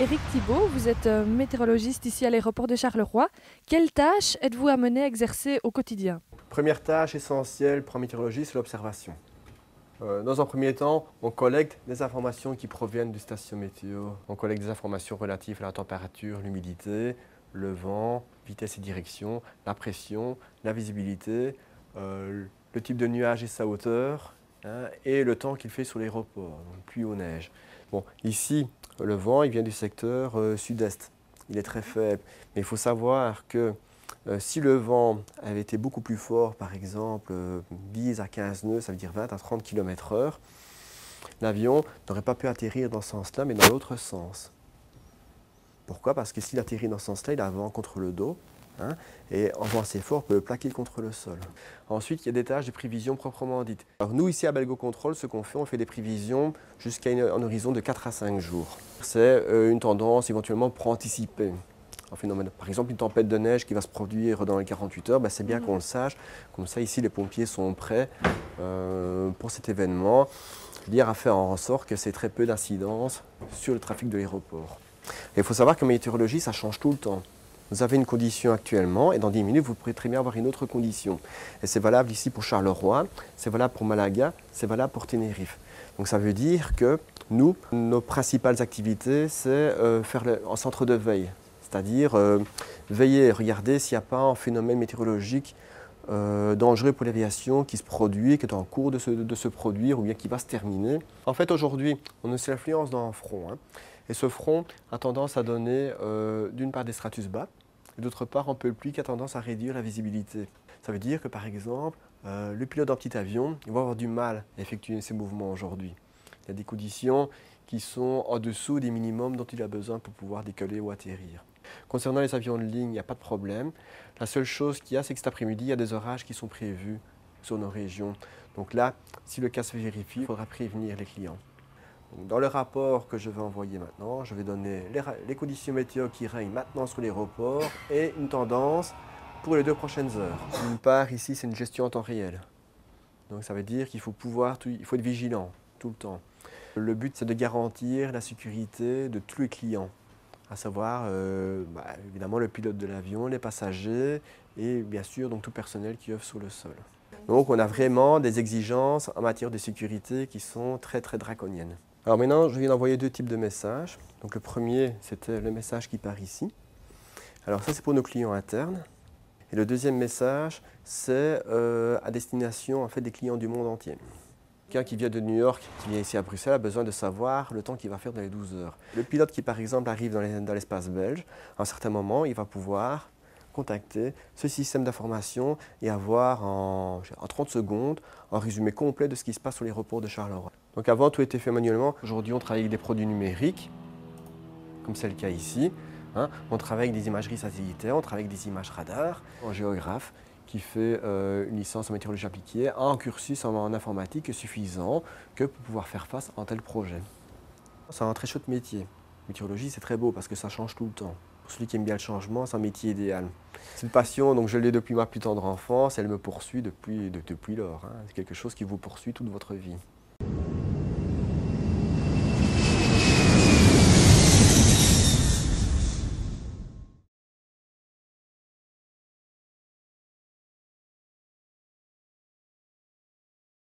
Éric Thibault, vous êtes météorologiste ici à l'aéroport de Charleroi. Quelles tâches êtes-vous amené à exercer au quotidien? Première tâche essentielle pour un météorologiste, c'est l'observation. Dans un premier temps, on collecte des informations qui proviennent des stations météo. On collecte des informations relatives à la température, l'humidité, le vent, vitesse et direction, la pression, la visibilité, le type de nuage et sa hauteur, hein, et le temps qu'il fait sur l'aéroport, donc pluie ou neige. Bon, ici, le vent, il vient du secteur sud-est. Il est très faible, mais il faut savoir que si le vent avait été beaucoup plus fort, par exemple 10 à 15 nœuds, ça veut dire 20 à 30 km/h, l'avion n'aurait pas pu atterrir dans ce sens-là, mais dans l'autre sens. Pourquoi? Parce que s'il atterrit dans ce sens-là, il a vent contre le dos, hein, et en vent assez fort, on peut le plaquer contre le sol. Ensuite, il y a des tâches de prévision proprement dites. Alors nous, ici à Belgo Control, ce qu'on fait, on fait des prévisions jusqu'à un horizon de 4 à 5 jours. C'est une tendance éventuellement pour anticiper un phénomène. Par exemple, une tempête de neige qui va se produire dans les 48 heures, c'est bien qu'on le sache. Comme ça, ici, les pompiers sont prêts pour cet événement. Je veux dire, à faire en sorte que c'est très peu d'incidence sur le trafic de l'aéroport. Il faut savoir qu'en météorologie, ça change tout le temps. Vous avez une condition actuellement et dans 10 minutes, vous pourrez très bien avoir une autre condition. Et c'est valable ici pour Charleroi, c'est valable pour Malaga, c'est valable pour Tenerife. Donc ça veut dire que nous, nos principales activités, c'est faire un centre de veille. C'est-à-dire veiller, regarder s'il n'y a pas un phénomène météorologique dangereux pour l'aviation qui se produit, qui est en cours de se produire ou bien qui va se terminer. En fait, aujourd'hui, on a l'influence d'un front. Hein, et ce front a tendance à donner d'une part des stratus bas, et d'autre part un peu de pluie qui a tendance à réduire la visibilité. Ça veut dire que par exemple, le pilote d'un petit avion il va avoir du mal à effectuer ses mouvements aujourd'hui. Il y a des conditions qui sont en dessous des minimums dont il a besoin pour pouvoir décoller ou atterrir. Concernant les avions de ligne, il n'y a pas de problème. La seule chose qu'il y a, c'est que cet après-midi, il y a des orages qui sont prévus sur nos régions. Donc là, si le cas se vérifie, il faudra prévenir les clients. Donc dans le rapport que je vais envoyer maintenant, je vais donner les conditions météo qui règnent maintenant sur l'aéroport et une tendance pour les 2 prochaines heures. D'une part, ici, c'est une gestion en temps réel. Donc ça veut dire qu'il faut il faut être vigilant tout le temps. Le but, c'est de garantir la sécurité de tous les clients, à savoir évidemment le pilote de l'avion, les passagers et bien sûr donc tout personnel qui œuvre sur le sol. Donc on a vraiment des exigences en matière de sécurité qui sont très très draconiennes. Alors maintenant, je viens d'envoyer 2 types de messages. Donc le premier, c'était le message qui part ici. Alors ça, c'est pour nos clients internes. Et le deuxième message, c'est à destination en fait, des clients du monde entier. Quelqu'un qui vient de New York, qui vient ici à Bruxelles, a besoin de savoir le temps qu'il va faire dans les 12 heures. Le pilote qui, par exemple, arrive dans l'espace belge, à un certain moment, il va pouvoir contacter ce système d'information et avoir en 30 secondes un résumé complet de ce qui se passe sur l'aéroport de Charleroi. Donc avant, tout était fait manuellement. Aujourd'hui, on travaille avec des produits numériques, comme c'est le cas ici. Hein. On travaille avec des imageries satellitaires, on travaille avec des images radar, un géographe qui fait une licence en météorologie appliquée, a un cursus en informatique suffisant que pour pouvoir faire face à un tel projet. C'est un très chouette métier. Météorologie, c'est très beau parce que ça change tout le temps. Pour celui qui aime bien le changement, c'est un métier idéal. C'est une passion, donc je l'ai depuis ma plus tendre enfance, elle me poursuit depuis lors. Hein. C'est quelque chose qui vous poursuit toute votre vie.